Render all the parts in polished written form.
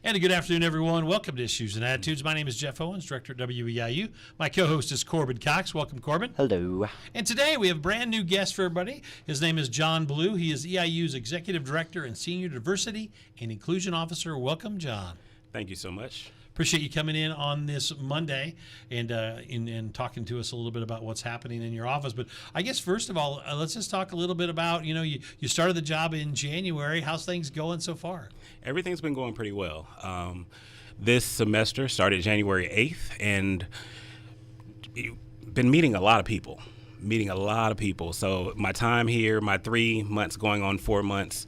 And a good afternoon, everyone. Welcome to Issues and Attitudes. My name is Jeff Owens, Director at WEIU. My co-host is Corbin Cox. Welcome, Corbin. Hello. And today we have a brand new guest for everybody. His name is John Blue. He is EIU's Executive Director and Senior Diversity and Inclusion Officer. Welcome, John. Thank you so much. Appreciate you coming in on this Monday and talking to us a little bit about what's happening in your office. But I guess first of all, let's just talk a little bit about, you started the job in January. How's things going so far? Everything's been going pretty well. This semester started January 8th, and been meeting a lot of people. So my time here, my 3 months going on 4 months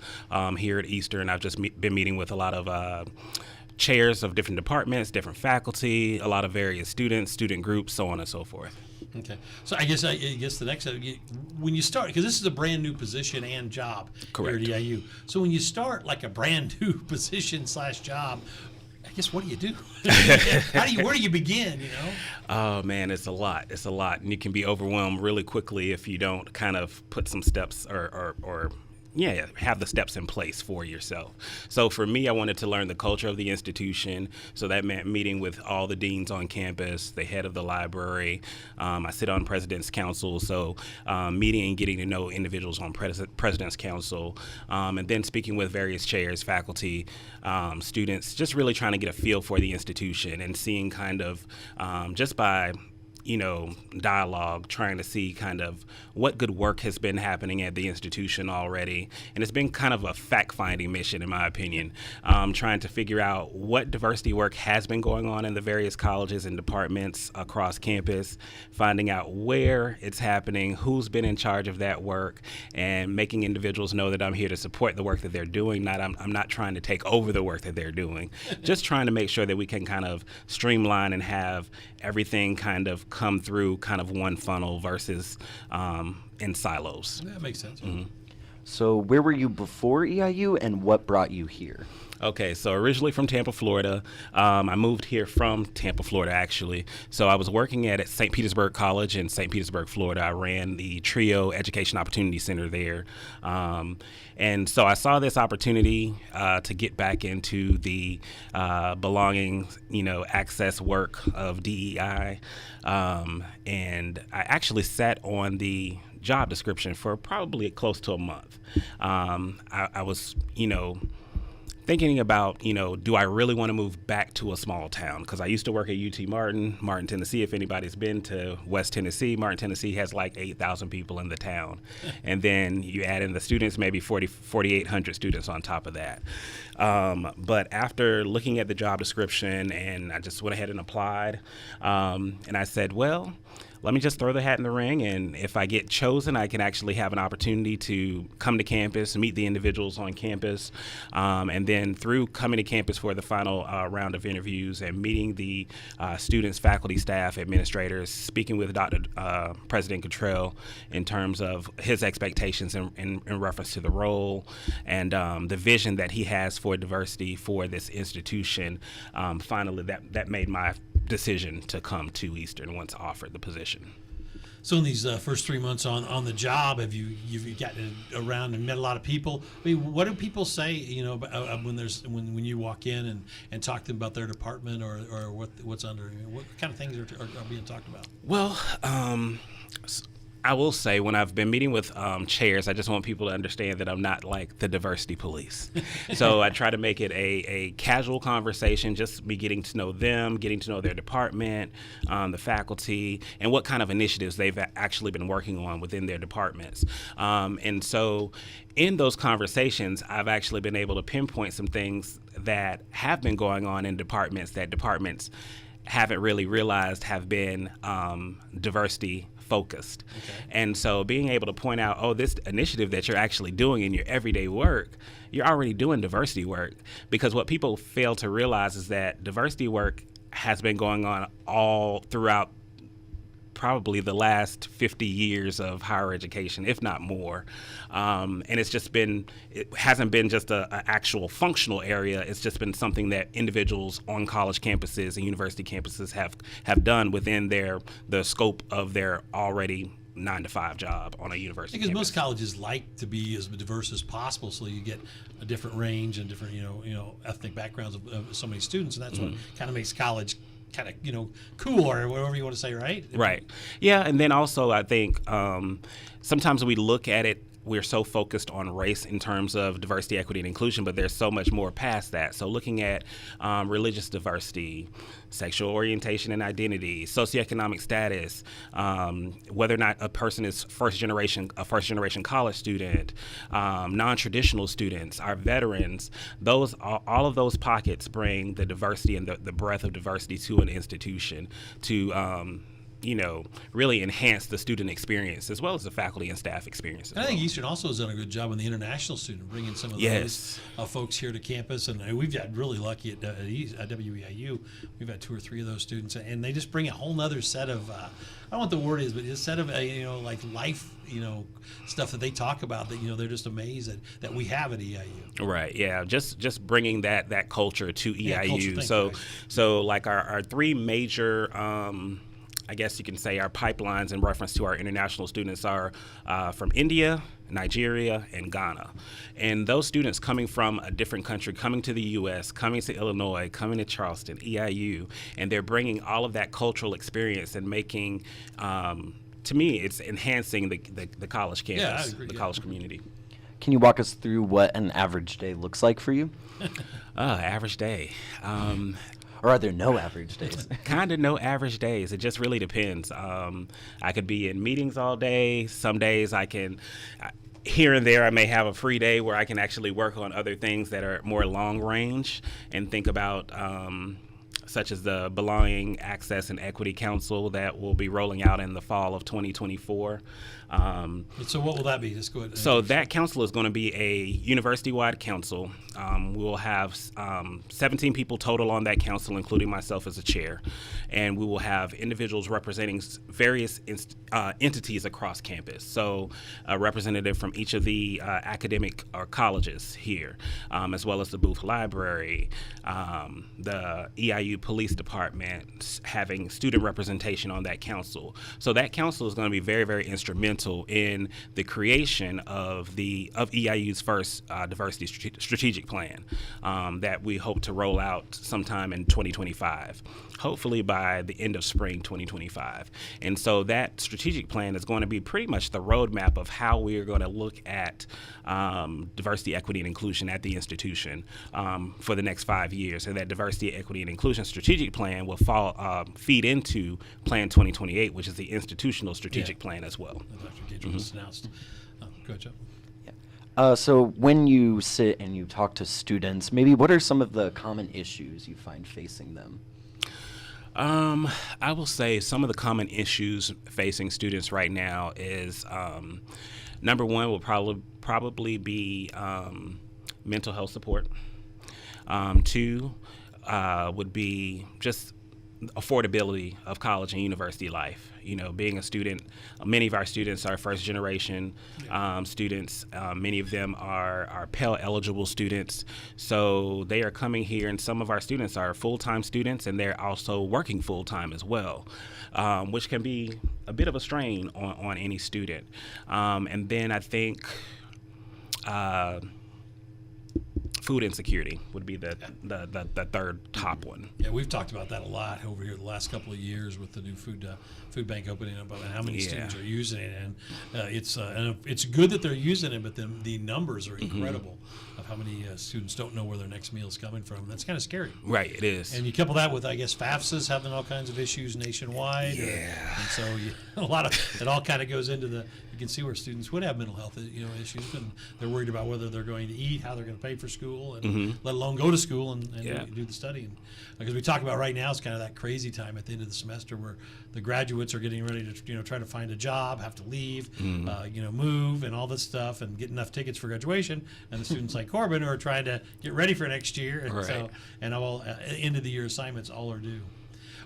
here at Eastern, I've just been meeting with a lot of chairs of different departments, different faculty, a lot of various students, student groups, so on and so forth. Okay. So I guess the next when you start, because this is a brand new position and job Correct. here at EIU. So when you start like a brand new position / job, I guess what do you do? Where do you begin? Oh man, it's a lot, and you can be overwhelmed really quickly if you don't kind of put some steps or have the steps in place for yourself. So for me, I wanted to learn the culture of the institution. So that meant meeting with all the deans on campus, the head of the library. I sit on President's Council, so meeting and getting to know individuals on President's Council, and then speaking with various chairs, faculty, students, just really trying to get a feel for the institution and seeing kind of just by dialogue, trying to see kind of what good work has been happening at the institution already. And it's been kind of a fact-finding mission, in my opinion, trying to figure out what diversity work has been going on in the various colleges and departments across campus, finding out where it's happening, who's been in charge of that work, and making individuals know that I'm here to support the work that they're doing. I'm not trying to take over the work that they're doing, just trying to make sure that we can kind of streamline and have everything kind of come through kind of one funnel versus in silos. That makes sense. Mm-hmm. So where were you before EIU and what brought you here? Okay, so originally from Tampa, Florida. I moved here from Tampa, Florida, actually. So I was working at St. Petersburg College in St. Petersburg, Florida. I ran the TRIO Education Opportunity Center there. And so I saw this opportunity to get back into the belonging, access work of DEI. And I actually sat on the job description for probably close to a month. I was, thinking about, do I really want to move back to a small town? Because I used to work at UT Martin, Tennessee. If anybody's been to West Tennessee, Martin, Tennessee has like 8,000 people in the town. And then you add in the students, maybe 4,800 students on top of that. But after looking at the job description, and I just went ahead and applied, and I said, well, let me just throw the hat in the ring, and if I get chosen, I can actually have an opportunity to come to campus, meet the individuals on campus, and then through coming to campus for the final round of interviews and meeting the students, faculty, staff, administrators, speaking with President Cottrell in terms of his expectations in reference to the role and the vision that he has for diversity for this institution. Finally, that made my decision to come to Eastern once offered the position. So in these first 3 months on the job, you've gotten around and met a lot of people? I mean, what do people say? When you walk in and talk to them about their department or what's under? What kind of things are being talked about? Well, I will say when I've been meeting with chairs, I just want people to understand that I'm not like the diversity police. So I try to make it a casual conversation, just me getting to know them, getting to know their department, the faculty, and what kind of initiatives they've actually been working on within their departments. And so in those conversations, I've actually been able to pinpoint some things that have been going on in departments that departments haven't really realized have been diversity focused. Okay. And so being able to point out, this initiative that you're actually doing in your everyday work, you're already doing diversity work, because what people fail to realize is that diversity work has been going on all throughout probably the last 50 years of higher education, if not more. And it hasn't been just an actual functional area. It's just been something that individuals on college campuses and university campuses have done within the scope of their already 9-to-5 job on a university Because campus. most colleges like to be as diverse as possible, so you get a different range and different, ethnic backgrounds of so many students, and that's what kind of makes college kind of, cool, or whatever you want to say, right? Right. Yeah, and then also I think sometimes we look at it, we're so focused on race in terms of diversity, equity, and inclusion, but there's so much more past that. So looking at religious diversity, sexual orientation and identity, socioeconomic status, whether or not a person is a first generation college student, non-traditional students, our veterans, all of those pockets bring the diversity and the breadth of diversity to an institution to really enhance the student experience as well as the faculty and staff experience. I think Eastern also has done a good job on the international student, bringing some of Yes. those folks here to campus. And we've got really lucky at WEIU. We've had 2 or 3 of those students, and they just bring a whole nother set of, I don't know what the word is, but a set of, like life, stuff that they talk about that, they're just amazed that we have at EIU. Right. Yeah. Just bringing that culture to Yeah, EIU. culture, thank you. So like our 3 major, I guess you can say, our pipelines in reference to our international students are from India, Nigeria, and Ghana. And those students coming from a different country, coming to the U.S., coming to Illinois, coming to Charleston, EIU, and they're bringing all of that cultural experience and making, to me, it's enhancing the college campus, Yeah, I agree, the yeah. college community. Can you walk us through what an average day looks like for you? Average day. Or are there no average days? Kind of no average days. It just really depends. I could be in meetings all day. Some days here and there, I may have a free day where I can actually work on other things that are more long range and think about, such as the Belonging, Access, and Equity Council that will be rolling out in the fall of 2024. So what will that be? Just go ahead. So that council is going to be a university-wide council. We will have 17 people total on that council, including myself as a chair. And we will have individuals representing various entities across campus. So a representative from each of the academic or colleges here, as well as the Booth Library, the EIU Police Department, having student representation on that council. So that council is going to be very, very instrumental in the creation of EIU's first diversity strategic plan that we hope to roll out sometime in 2025, hopefully by the end of spring 2025. And so that strategic plan is going to be pretty much the roadmap of how we are going to look at diversity, equity, and inclusion at the institution for the next 5 years. And that diversity, equity, and inclusion strategic plan will feed into Plan 2028, which is the institutional strategic plan as well. Dr. Gage just announced. Go ahead, Joe. So when you sit and you talk to students, maybe what are some of the common issues you find facing them? I will say some of the common issues facing students right now is number one will probably be mental health support. 2 would be just affordability of college and university life. Being a student, many of our students are first generation students. Many of them are Pell eligible students. So they are coming here, and some of our students are full-time students, and they're also working full-time as well, which can be a bit of a strain on any student. And then I think food insecurity would be the third top one. Yeah, we've talked about that a lot over here the last couple of years with the new food bank opening up, and how many students are using it. And it's good that they're using it, but the numbers are incredible of how many students don't know where their next meal is coming from. That's kind of scary. Right, it is. And you couple that with, I guess, FAFSA's having all kinds of issues nationwide. Yeah. And so a lot of it all kind of goes into you can see where students would have mental health issues, and they're worried about whether they're going to eat, how they're going to pay for school, and let alone go to school and do the studying. Because we talk about right now, it's kind of that crazy time at the end of the semester where the graduates are getting ready to try to find a job, have to leave, move, and all this stuff, and get enough tickets for graduation. And the students like Corbin are trying to get ready for next year, and all end of the year assignments all are due.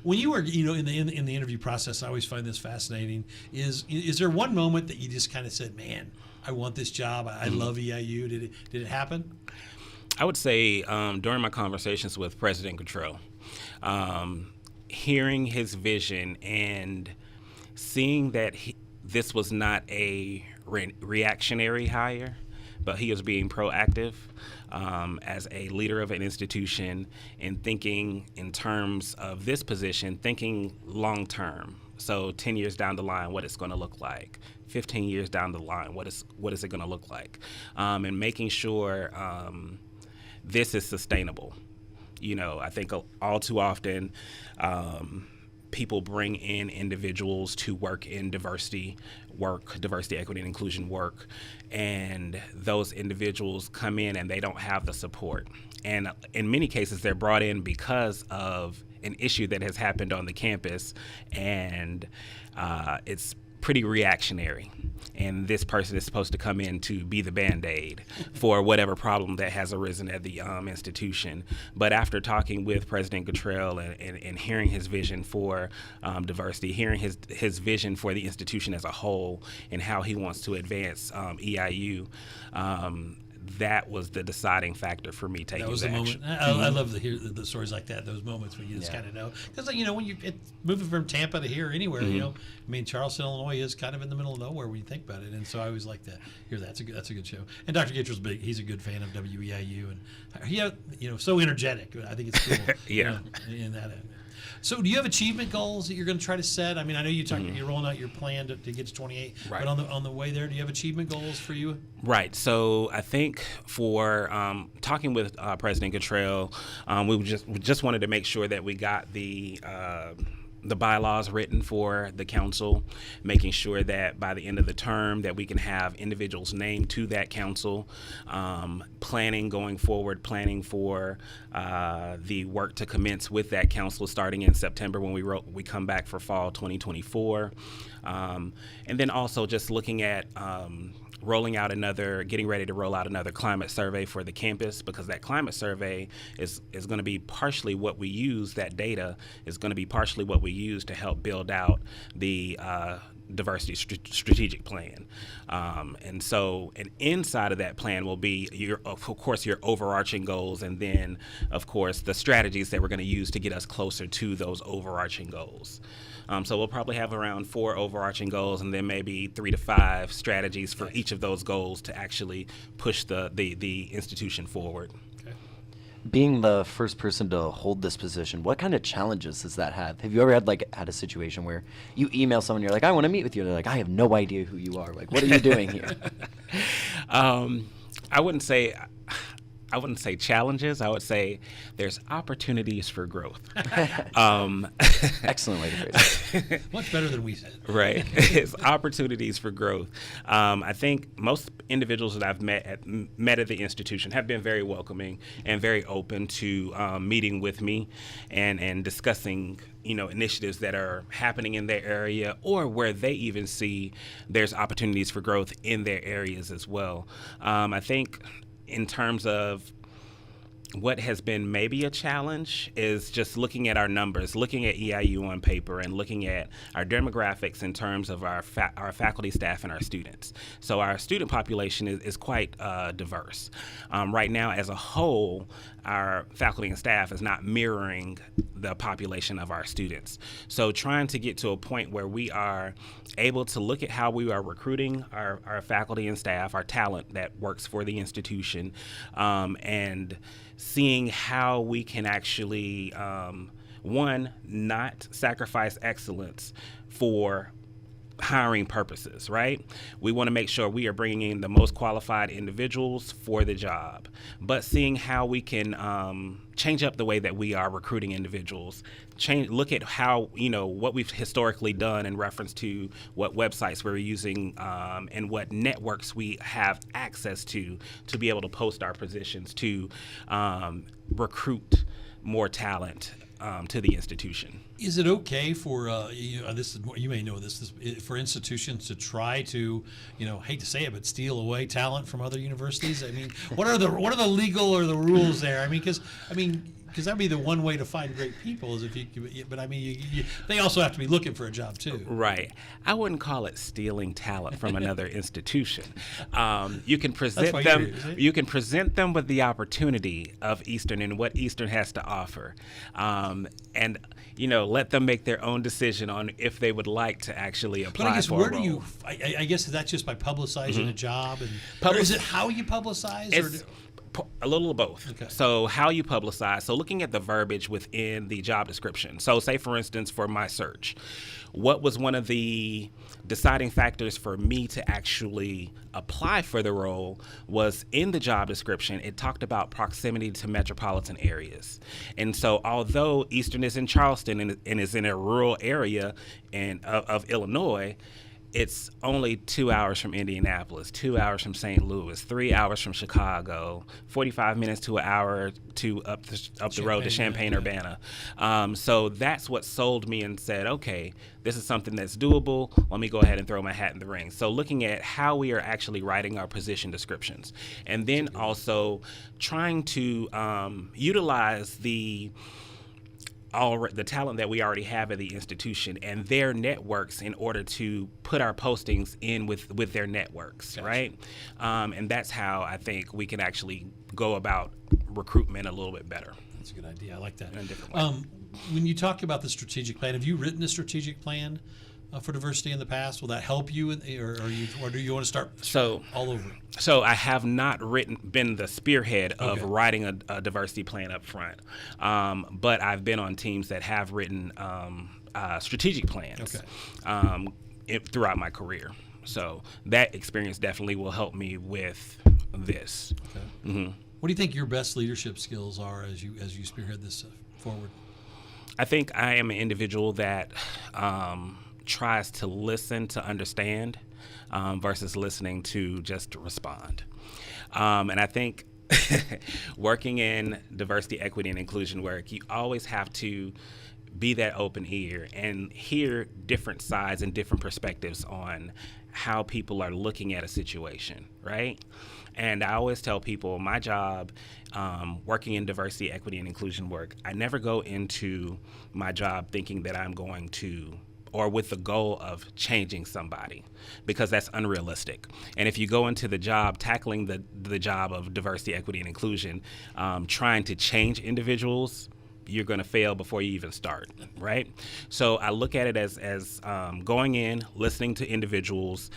When you were, in the interview process, I always find this fascinating. Is there one moment that you just kind of said, "Man, I want this job. I love EIU." Did it happen? I would say during my conversations with President Cottrell, hearing his vision and seeing that this was not a reactionary hire, but he was being proactive as a leader of an institution and thinking in terms of this position, thinking long term. So 10 years down the line, what it's going to look like. 15 years down the line, what is it going to look like? And making sure this is sustainable. You know, I think all too often people bring in individuals to work in diversity, equity, and inclusion work, and those individuals come in and they don't have the support. And in many cases, they're brought in because of an issue that has happened on the campus, and it's pretty reactionary. And this person is supposed to come in to be the Band-Aid for whatever problem that has arisen at the institution. But after talking with President Cottrell and hearing his vision for diversity, hearing his vision for the institution as a whole and how he wants to advance EIU, that was the deciding factor for me taking That was the action. moment. I love to hear the stories like that. Those moments when you just kind of know, because you know when you're moving from Tampa to here, anywhere, you know, I mean Charleston, Illinois is kind of in the middle of nowhere when you think about it, and so I always like to hear that. That's a good show. And Dr. Gittrell's big. He's a good fan of WEIU, and he, you know, so energetic. I think it's cool. Yeah. You know, in that end. So, do you have achievement goals that you're going to try to set? I mean, I know you're rolling out your plan to get to 28, Right. but on the way there, do you have achievement goals for you? Right. So I think for talking with President Cottrell, we just wanted to make sure that we got the bylaws written for the council, making sure that by the end of the term that we can have individuals named to that council, planning going forward, planning for the work to commence with that council starting in September when we come back for fall 2024, and then also just looking at getting ready to roll out another climate survey for the campus, because that climate survey is going to be partially what we use, that data is going to be partially what we use to help build out the diversity strategic plan. And inside of that plan will be, of course, your overarching goals, and then, of course, the strategies that we're going to use to get us closer to those overarching goals. So we'll probably have around 4 overarching goals, and then maybe 3 to 5 strategies for each of those goals to actually push the institution forward. Being the first person to hold this position, what kind of challenges does that have? Have you ever had a situation where you email someone, you're like, I want to meet with you, they're like, I have no idea who you are. Like, what are you doing here? I wouldn't say challenges. I would say there's opportunities for growth. Excellent way to phrase it. Much better than we said. Right. It's opportunities for growth. I think most individuals that I've met at the institution have been very welcoming and very open to meeting with me and discussing, you know, initiatives that are happening in their area, or where they even see there's opportunities for growth in their areas as well. I think in terms of what has been maybe a challenge is just looking at our numbers, looking at EIU on paper, and looking at our demographics in terms of our faculty, staff, and our students. So our student population is quite diverse. Right now, as a whole, our faculty and staff is not mirroring the population of our students. So trying to get to a point where we are able to look at how we are recruiting our faculty and staff, our talent that works for the institution, and seeing how we can actually, one, not sacrifice excellence for hiring purposes, right? We want to make sure we are bringing in the most qualified individuals for the job, but seeing how we can change up the way that we are recruiting individuals, look at how, you know, what we've historically done in reference to what websites we're using and what networks we have access to be able to post our positions to recruit more talent to the institution. Is it okay for this is you may know this for institutions to try to, you know, hate to say it, but steal away talent from other universities? I mean, what are the legal or the rules there? I mean, because because that'd be the one way to find great people is if you. But I mean, they also have to be looking for a job too. Right. I wouldn't call it stealing talent from another institution. You can present why them. you're here, is it? You can present them with the opportunity of Eastern and what Eastern has to offer, and let them make their own decision on if they would like to actually apply But I guess for where a do role. you? I guess that's just by publicizing a job, and or Public- is it how you publicize? It's a little of both. Okay. So how you publicize. So looking at the verbiage within the job description. So say, for instance, for my search, what was one of the deciding factors for me to actually apply for the role was in the job description, it talked about proximity to metropolitan areas. And so although Eastern is in Charleston and is in a rural area of Illinois, it's only 2 hours from Indianapolis, 2 hours from St. Louis, 3 hours from Chicago, 45 minutes to an hour to up the road to Champaign-Urbana. So that's what sold me and said, okay, this is something that's doable. Let me go ahead and throw my hat in the ring. So looking at how we are actually writing our position descriptions, and then also trying to utilize the talent that we already have at the institution and their networks in order to put our postings in with their networks, gotcha. Right? And that's how I think we can actually go about recruitment a little bit better. That's a good idea. I like that. In a different way. When you talk about the strategic plan, have you written a strategic plan for diversity in the past? Will that help you, or do you want to start all over? So I have not been the spearhead of Okay. writing a diversity plan up front, but I've been on teams that have written strategic plans throughout my career. So that experience definitely will help me with this. Okay. Mm-hmm. What do you think your best leadership skills are as you spearhead this forward? I think I am an individual that tries to listen to understand versus listening to just respond. And I think working in diversity, equity, and inclusion work, you always have to be that open ear and hear different sides and different perspectives on how people are looking at a situation, right? And I always tell people my job, working in diversity, equity, and inclusion work, I never go into my job thinking that I'm going to or with the goal of changing somebody, because that's unrealistic. And if you go into the job, tackling the job of diversity, equity, and inclusion, trying to change individuals, you're going to fail before you even start, right? So I look at it as going in, listening to individuals,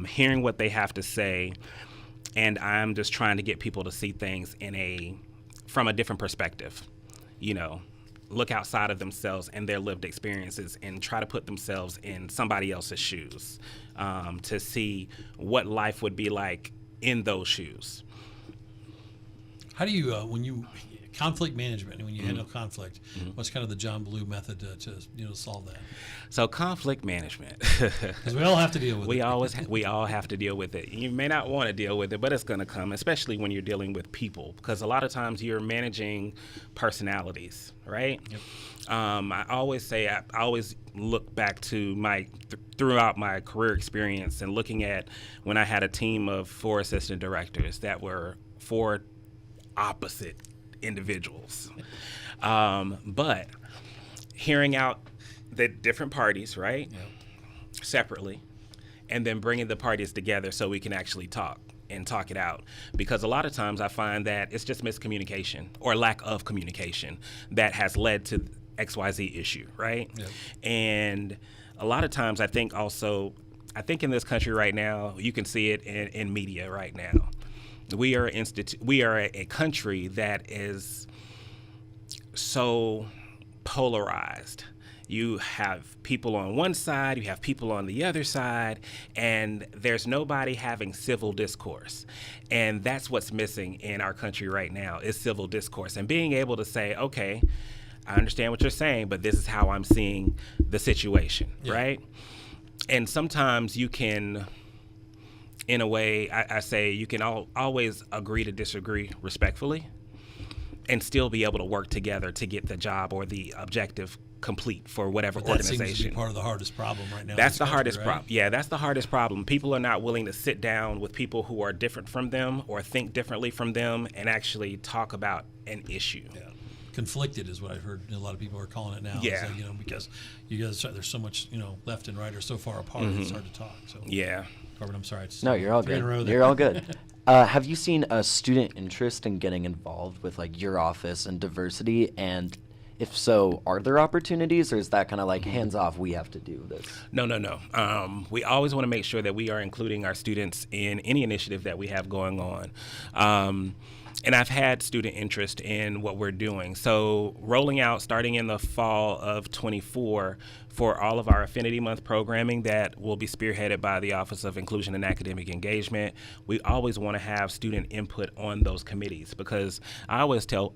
hearing what they have to say, and I'm just trying to get people to see things from a different perspective, look outside of themselves and their lived experiences and try to put themselves in somebody else's shoes to see what life would be like in those shoes. How do you, conflict management, when you handle conflict, what's kind of the John Blue method to solve that? So conflict management. Because we all have to deal with it. We all have to deal with it. You may not want to deal with it, but it's going to come, especially when you're dealing with people, because a lot of times you're managing personalities, right? Yep. I always look back to throughout my career experience and looking at when I had a team of 4 assistant directors that were 4 opposite individuals. But hearing out the different parties, right? Yep. Separately, and then bringing the parties together so we can actually talk it out. Because a lot of times I find that it's just miscommunication or lack of communication that has led to XYZ issue, right? Yep. And a lot of times I think in this country right now, you can see it in media right now. We are a country that is so polarized. You have people on one side, you have people on the other side, and there's nobody having civil discourse. And that's what's missing in our country right now is civil discourse and being able to say, okay, I understand what you're saying, but this is how I'm seeing the situation, right? And sometimes you can, in a way, I say you can always agree to disagree respectfully and still be able to work together to get the job or the objective complete for whatever organization. That seems to be part of the hardest problem right now. That's the hardest right? problem. Yeah, that's the hardest problem. People are not willing to sit down with people who are different from them or think differently from them and actually talk about an issue. Yeah. conflicted is what I've heard. A lot of people are calling it now. Yeah. It's like, you know, because you guys, there's so much, you know, left and right are so far apart. It's hard to talk. So Yeah. Corbin, I'm sorry. It's No, you're all three in a row good. there. You're all good. Have you seen a student interest in getting involved with like your office and diversity? And if so, are there opportunities, or is that kind of like hands off? We have to do this. No. We always want to make sure that we are including our students in any initiative that we have going on. And I've had student interest in what we're doing. So rolling out, starting in the fall of 24, for all of our Affinity Month programming that will be spearheaded by the Office of Inclusion and Academic Engagement, we always want to have student input on those committees, because I always tell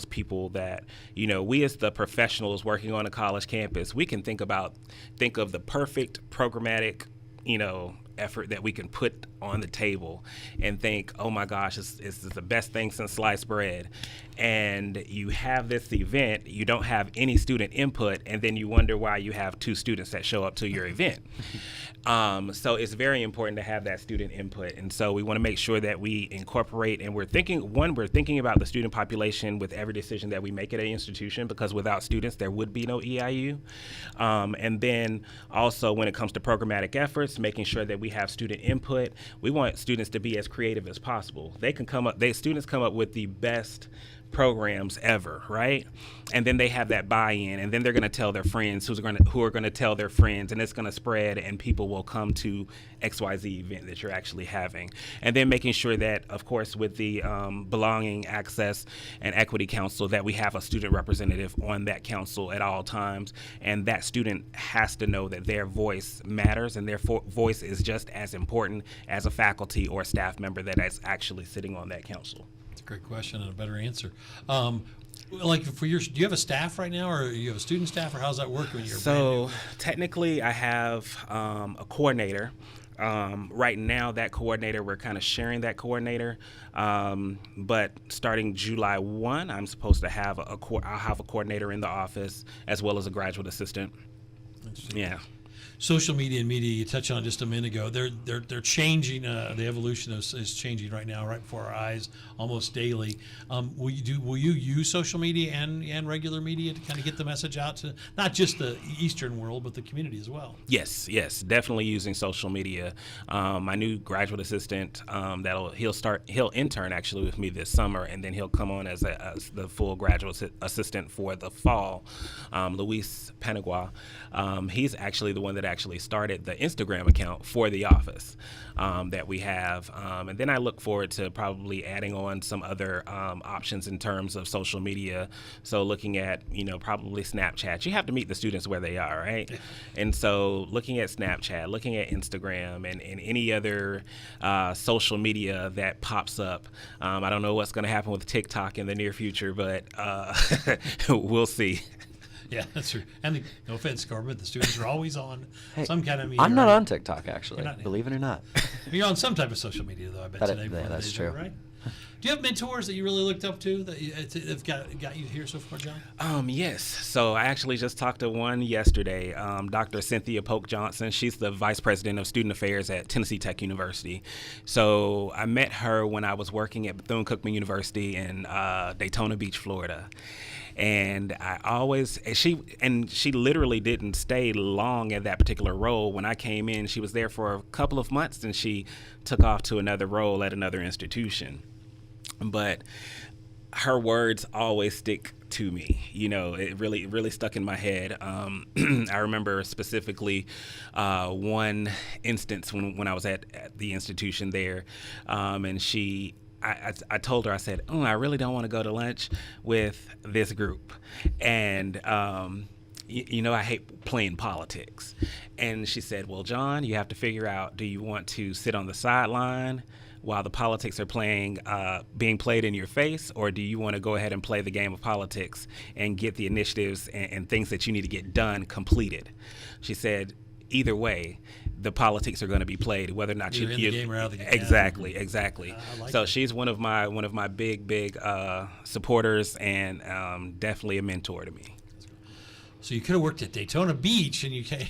people that, you know, we as the professionals working on a college campus, we can think of the perfect programmatic, you know, effort that we can put on the table and think, oh my gosh, it's the best thing since sliced bread. And you have this event, you don't have any student input, and then you wonder why you have 2 students that show up to your event. So it's very important to have that student input. And so we want to make sure that we incorporate, and we're thinking about the student population with every decision that we make at an institution, because without students, there would be no EIU. And then also when it comes to programmatic efforts, making sure that we have student input. We want students to be as creative as possible. Students come up with the best programs ever, right? And then they have that buy-in, and then they're going to tell their friends who are going to tell their friends, and it's going to spread, and people will come to XYZ event that you're actually having. And then making sure that, of course, with the Belonging, Access, and Equity Council, that we have a student representative on that council at all times, and that student has to know that their voice matters, and their voice is just as important as a faculty or staff member that is actually sitting on that council. Great question and a better answer. Like do you have a staff right now, or you have a student staff, or how's that work when you're brand new? Technically I have a coordinator. Right now that coordinator, we're kind of sharing that coordinator. But starting July 1, I'm supposed to have I'll have a coordinator in the office as well as a graduate assistant. Yeah. Social media and media, you touched on it just a minute ago. They're changing. The evolution is changing right now, right before our eyes, almost daily. Will you use social media and regular media to kind of get the message out to not just the Eastern world, but the community as well? Yes, definitely using social media. My new graduate assistant, he'll intern actually with me this summer, and then he'll come on as the full graduate assistant for the fall. Luis Panagua, he's actually the one that actually started the Instagram account for the office that we have. And then I look forward to probably adding on some other options in terms of social media. So looking at, probably Snapchat. You have to meet the students where they are, right? And so looking at Snapchat, looking at Instagram, and any other social media that pops up. I don't know what's going to happen with TikTok in the near future, but we'll see. Yeah, that's true. And no offense, Corbin, the students are always on some kind of media. I'm not right? on TikTok, actually, believe it or not. You're on some type of social media, though, I bet today. That's true. Right? Do you have mentors that you really looked up to that have got you here so far, John? Yes. So I actually just talked to one yesterday, Dr. Cynthia Polk Johnson. She's the Vice President of Student Affairs at Tennessee Tech University. So I met her when I was working at Bethune-Cookman University in Daytona Beach, Florida. And she literally didn't stay long at that particular role. When I came in, she was there for a couple of months, and she took off to another role at another institution. But her words always stick to me. It really stuck in my head. I remember specifically one instance when I was at the institution there, and I told her, I said, I really don't want to go to lunch with this group. And, I hate playing politics. And she said, well, John, you have to figure out, do you want to sit on the sideline while the politics are being played in your face, or do you want to go ahead and play the game of politics and get the initiatives and things that you need to get done completed? She said, either way, the politics are going to be played, whether or not you're in the game or out of the game. Exactly. Like so that. She's one of my big supporters, and definitely a mentor to me. So you could have worked at Daytona Beach, and you can't,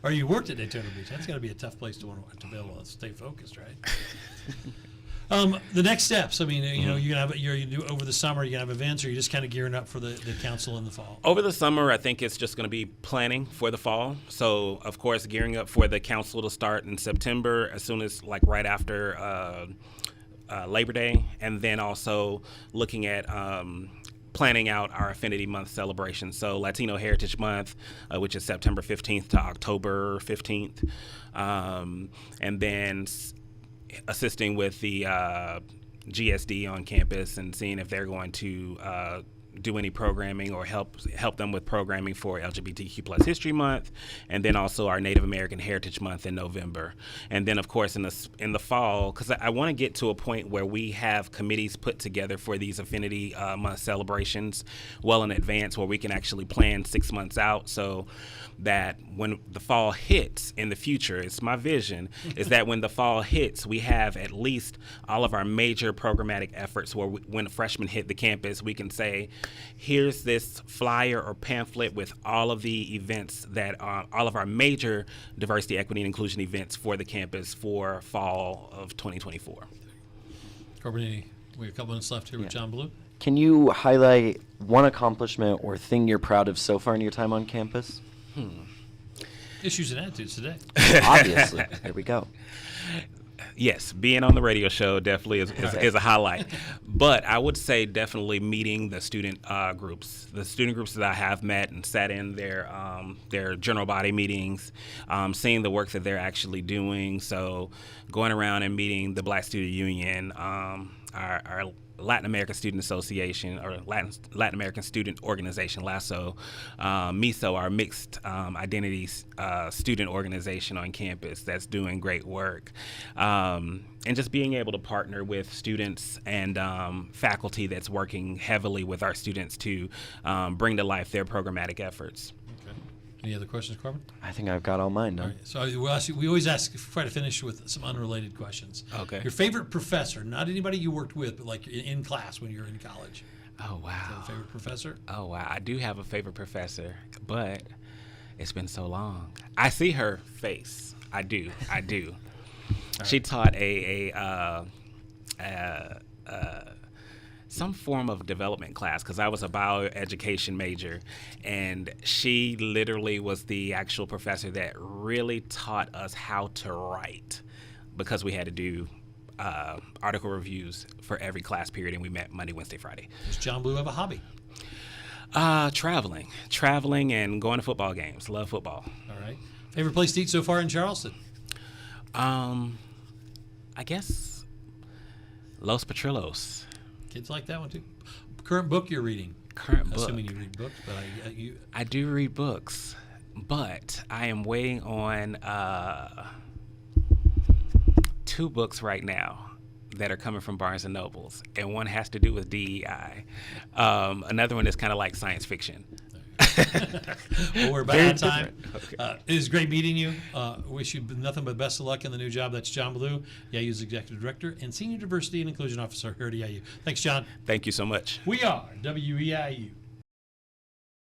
or you worked at Daytona Beach. That's got to be a tough place to be able to stay focused, right? The next steps. I mean, you know, you're gonna have you do over the summer. You're gonna have events, or you're just kind of gearing up for the council in the fall. Over the summer, I think it's just going to be planning for the fall. So, of course, gearing up for the council to start in September, as soon as like right after Labor Day, and then also looking at planning out our Affinity Month celebration. So Latino Heritage Month, which is September 15th to October 15th, and then assisting with the GSD on campus and seeing if they're going to do any programming or help them with programming for LGBTQ plus History Month, and then also our Native American Heritage Month in November. And then, of course, in the fall, because I want to get to a point where we have committees put together for these Affinity Month celebrations well in advance, where we can actually plan 6 months out, so that when the fall hits in the future, it's my vision, is that when the fall hits, we have at least all of our major programmatic efforts where when freshmen hit the campus, we can say, here's this flyer or pamphlet with all of the events that all of our major diversity, equity, and inclusion events for the campus for fall of 2024. Corbin, we have a couple minutes left here with John Blue. Can you highlight one accomplishment or thing you're proud of so far in your time on campus? Issues and attitudes today. Obviously. There we go. Yes, being on the radio show definitely is a highlight. But I would say definitely meeting the student groups. The student groups that I have met and sat in their general body meetings, seeing the work that they're actually doing. So going around and meeting the Black Student Union, our Latin American Student Association, or Latin American Student Organization, LASO, MISO, our mixed identity student organization on campus that's doing great work. And just being able to partner with students and faculty that's working heavily with our students to bring to life their programmatic efforts. Any other questions, Corbin? I think I've got all mine done. All right. So we always ask, try to finish with some unrelated questions. Okay. Your favorite professor, not anybody you worked with, but like in class when you were in college. Oh, wow. Is that a favorite professor? Oh, wow. I do have a favorite professor, but it's been so long. I see her face. I do. She taught some form of development class, because I was a bioeducation major, and she literally was the actual professor that really taught us how to write, because we had to do article reviews for every class period, and we met Monday, Wednesday, Friday. Does John Blue have a hobby? Traveling and going to football games. Love football. All right. Favorite place to eat so far in Charleston? I guess Los Petrillos. Kids like that one too. Current book you're reading? Current book. Assuming you read books, but I do read books, but I am waiting on 2 books right now that are coming from Barnes & Nobles, and one has to do with DEI. Another one is kind of like science fiction. Well, we're about out of time. Okay. It was great meeting you. Wish you nothing but best of luck in the new job. That's John Blue, EIU's Executive Director and Senior Diversity and Inclusion Officer here at EIU. Thanks, John. Thank you so much. We are WEIU.